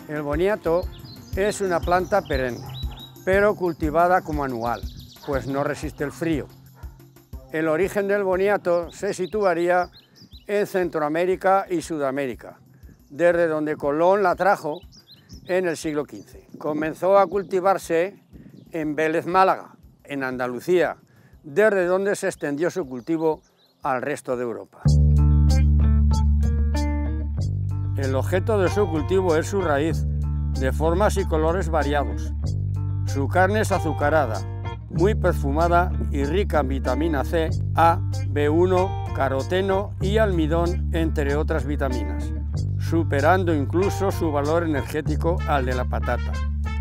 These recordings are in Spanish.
El boniato es una planta perenne, pero cultivada como anual, pues no resiste el frío. El origen del boniato se situaría en Centroamérica y Sudamérica, desde donde Colón la trajo en el siglo XV. Comenzó a cultivarse en Vélez, Málaga, en Andalucía, desde donde se extendió su cultivo al resto de Europa. El objeto de su cultivo es su raíz, de formas y colores variados. Su carne es azucarada, muy perfumada y rica en vitamina C, A, B1, caroteno y almidón, entre otras vitaminas, superando incluso su valor energético al de la patata.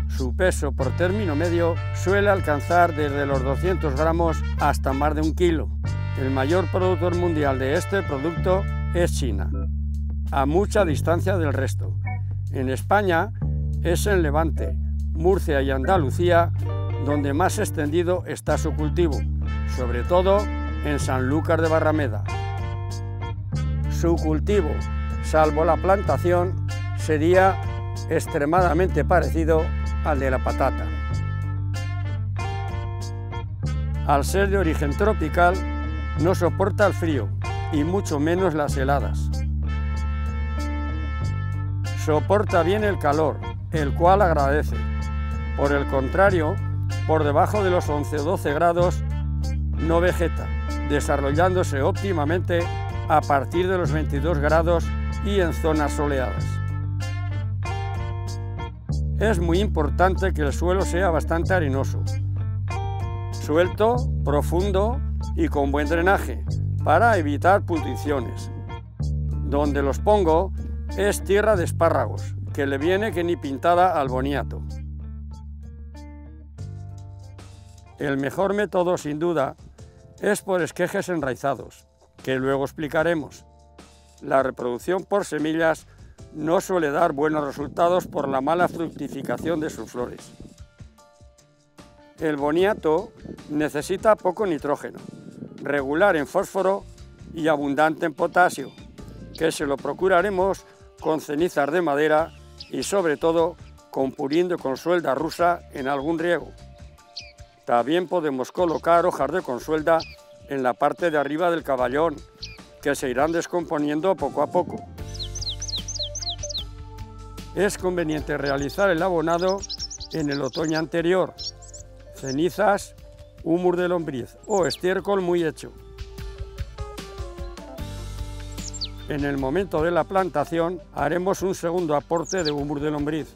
Su peso por término medio suele alcanzar desde los 200 gramos hasta más de 1 kilo. El mayor productor mundial de este producto es China, a mucha distancia del resto. En España es en Levante, Murcia y Andalucía donde más extendido está su cultivo, sobre todo en Sanlúcar de Barrameda. Su cultivo, salvo la plantación, sería extremadamente parecido al de la patata. Al ser de origen tropical, no soporta el frío y mucho menos las heladas. Soporta bien el calor, el cual agradece. Por el contrario, por debajo de los 11 o 12 grados no vegeta, desarrollándose óptimamente a partir de los 22 grados y en zonas soleadas. Es muy importante que el suelo sea bastante arenoso, suelto, profundo y con buen drenaje, para evitar pudriciones. Donde los pongo es tierra de espárragos, que le viene que ni pintada al boniato. El mejor método, sin duda, es por esquejes enraizados, que luego explicaremos. La reproducción por semillas no suele dar buenos resultados por la mala fructificación de sus flores. El boniato necesita poco nitrógeno, regular en fósforo y abundante en potasio, que se lo procuraremos con cenizas de madera y sobre todo con purín de consuelda rusa en algún riego. También podemos colocar hojas de consuelda en la parte de arriba del caballón, que se irán descomponiendo poco a poco. Es conveniente realizar el abonado en el otoño anterior, cenizas, humus de lombriz o estiércol muy hecho. En el momento de la plantación haremos un segundo aporte de humus de lombriz.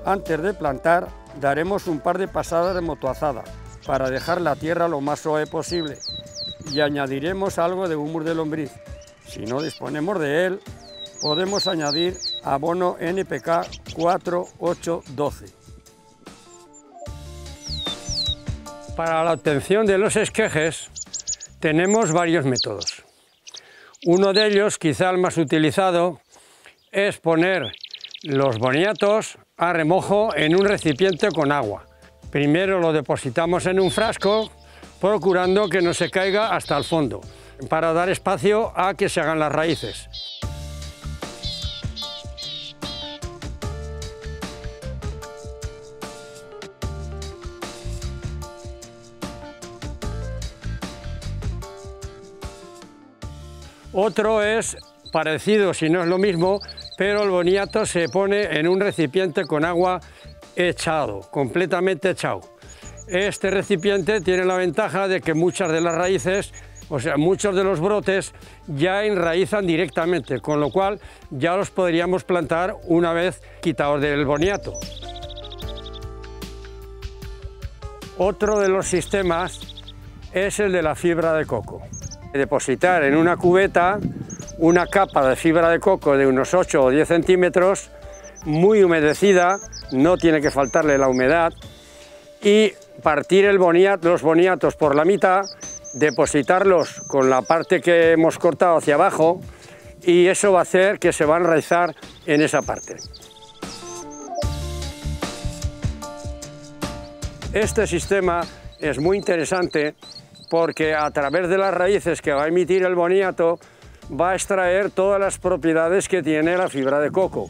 Antes de plantar daremos un par de pasadas de motoazada para dejar la tierra lo más suave posible y añadiremos algo de humus de lombriz. Si no disponemos de él, podemos añadir abono NPK 4-8-12. Para la obtención de los esquejes tenemos varios métodos. Uno de ellos, quizá el más utilizado, es poner los boniatos a remojo en un recipiente con agua. Primero lo depositamos en un frasco, procurando que no se caiga hasta el fondo, para dar espacio a que se hagan las raíces. Otro es parecido, si no es lo mismo, pero el boniato se pone en un recipiente con agua echado, completamente echado. Este recipiente tiene la ventaja de que muchas de las raíces, o sea, muchos de los brotes ya enraizan directamente, con lo cual ya los podríamos plantar una vez quitados del boniato. Otro de los sistemas es el de la fibra de coco. Depositar en una cubeta una capa de fibra de coco de unos 8 o 10 centímetros, muy humedecida, no tiene que faltarle la humedad, y partir los boniatos por la mitad, depositarlos con la parte que hemos cortado hacia abajo, y eso va a hacer que se va a enraizar en esa parte. Este sistema es muy interesante porque a través de las raíces que va a emitir el boniato va a extraer todas las propiedades que tiene la fibra de coco,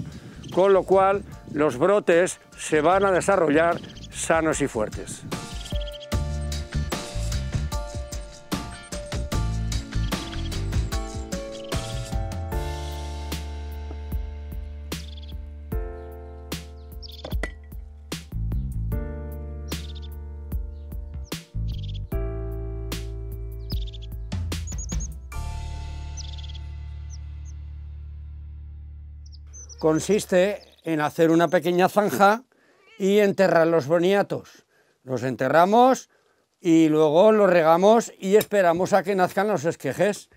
con lo cual los brotes se van a desarrollar sanos y fuertes. Consiste en hacer una pequeña zanja y enterrar los boniatos. Los enterramos y luego los regamos y esperamos a que nazcan los esquejes.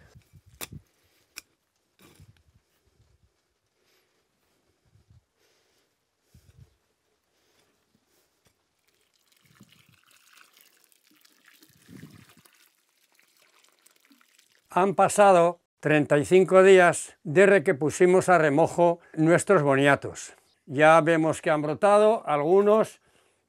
Han pasado 35 días desde que pusimos a remojo nuestros boniatos. Ya vemos que han brotado algunos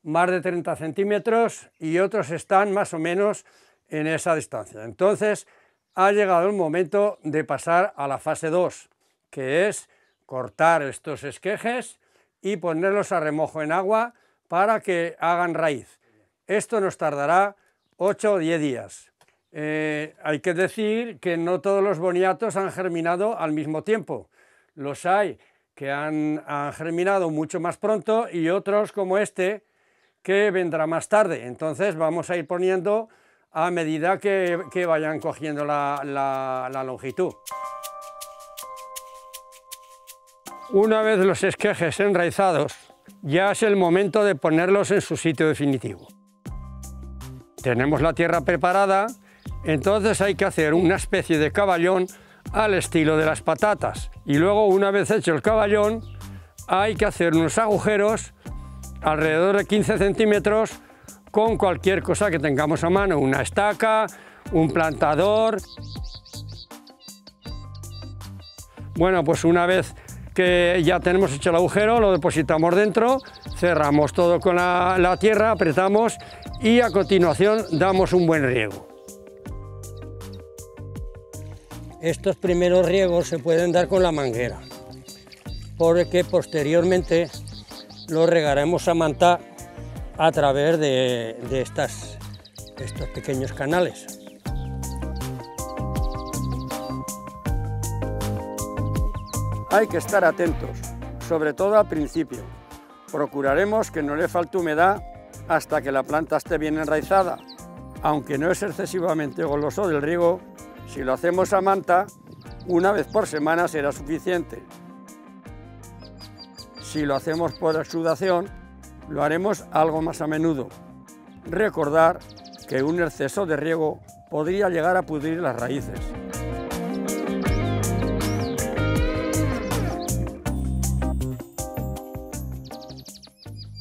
más de 30 centímetros y otros están más o menos en esa distancia. Entonces ha llegado el momento de pasar a la fase 2, que es cortar estos esquejes y ponerlos a remojo en agua para que hagan raíz. Esto nos tardará 8 o 10 días. Hay que decir que no todos los boniatos han germinado al mismo tiempo. Los hay que han germinado mucho más pronto y otros como este que vendrá más tarde. Entonces vamos a ir poniendo a medida que vayan cogiendo la longitud. Una vez los esquejes enraizados, ya es el momento de ponerlos en su sitio definitivo. Tenemos la tierra preparada. Entonces hay que hacer una especie de caballón al estilo de las patatas y luego, una vez hecho el caballón, hay que hacer unos agujeros alrededor de 15 centímetros con cualquier cosa que tengamos a mano, una estaca, un plantador. Bueno, pues una vez que ya tenemos hecho el agujero, lo depositamos dentro, cerramos todo con la tierra, apretamos y a continuación damos un buen riego. Estos primeros riegos se pueden dar con la manguera, porque posteriormente los regaremos a manta a través de estos pequeños canales. Hay que estar atentos, sobre todo al principio. Procuraremos que no le falte humedad hasta que la planta esté bien enraizada. Aunque no es excesivamente goloso del riego, si lo hacemos a manta, una vez por semana será suficiente. Si lo hacemos por exudación, lo haremos algo más a menudo. Recordar que un exceso de riego podría llegar a pudrir las raíces.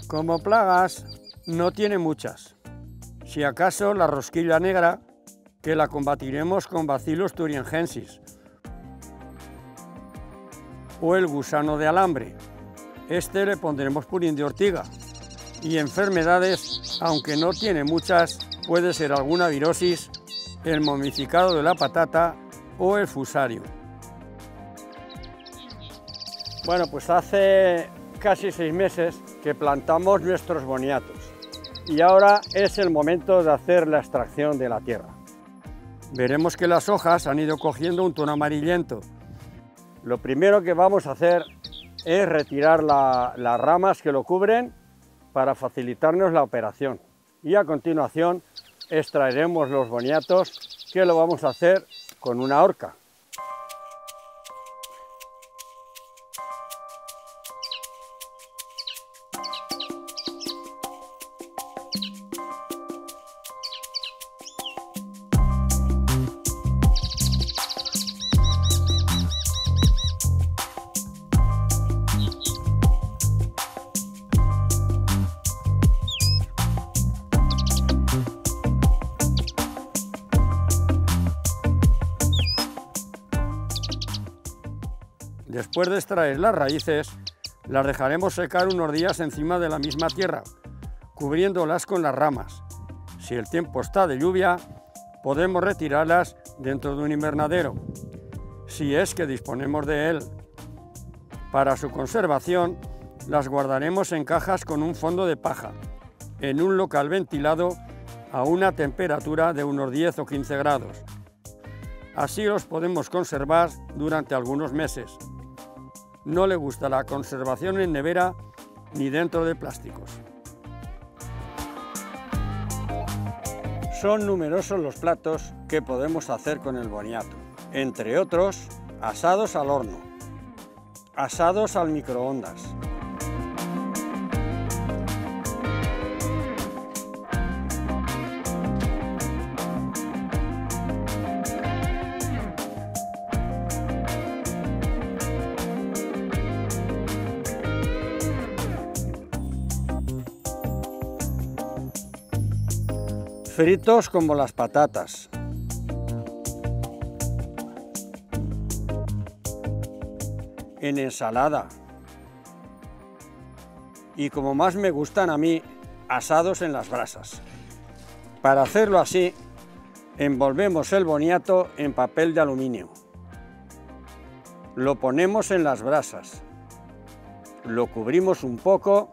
Como plagas, no tiene muchas. Si acaso la rosquilla negra, que la combatiremos con Bacillus thuringiensis, o el gusano de alambre. Este le pondremos purín de ortiga. Y enfermedades, aunque no tiene muchas, puede ser alguna virosis, el momificado de la patata o el fusario. Bueno, pues hace casi 6 meses que plantamos nuestros boniatos y ahora es el momento de hacer la extracción de la tierra. Veremos que las hojas han ido cogiendo un tono amarillento. Lo primero que vamos a hacer es retirar las ramas que lo cubren para facilitarnos la operación. Y a continuación extraeremos los boniatos, que lo vamos a hacer con una horca. Después de extraer las raíces, las dejaremos secar unos días encima de la misma tierra, cubriéndolas con las ramas. Si el tiempo está de lluvia, podemos retirarlas dentro de un invernadero. si es que disponemos de él. Para su conservación, las guardaremos en cajas con un fondo de paja, en un local ventilado a una temperatura de unos 10 o 15 grados. Así los podemos conservar durante algunos meses. No le gusta la conservación en nevera ni dentro de plásticos. Son numerosos los platos que podemos hacer con el boniato, entre otros, asados al horno, asados al microondas, fritos como las patatas, en ensalada y, como más me gustan a mí, asados en las brasas. Para hacerlo así, envolvemos el boniato en papel de aluminio, lo ponemos en las brasas, lo cubrimos un poco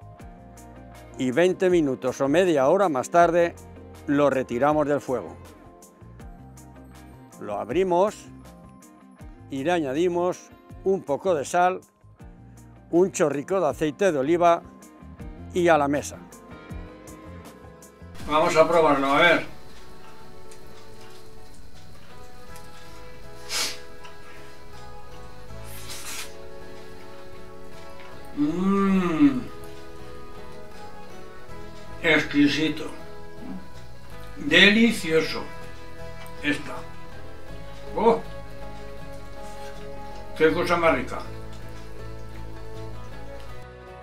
y 20 minutos o media hora más tarde lo retiramos del fuego. Lo abrimos y le añadimos un poco de sal, un chorrico de aceite de oliva y a la mesa. Vamos a probarlo, a ver. Exquisito. Delicioso. Esta. ¡Oh! ¡Qué cosa más rica!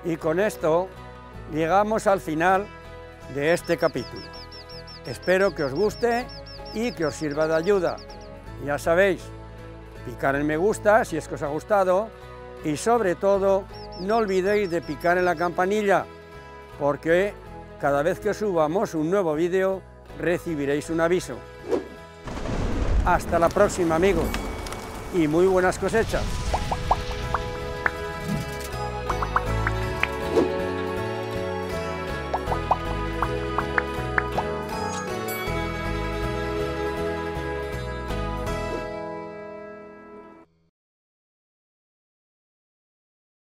Y con esto llegamos al final de este capítulo. Espero que os guste y que os sirva de ayuda. Ya sabéis, picar en me gusta si es que os ha gustado y, sobre todo, no olvidéis de picar en la campanilla, porque cada vez que subamos un nuevo vídeo recibiréis un aviso. Hasta la próxima, amigos, y muy buenas cosechas.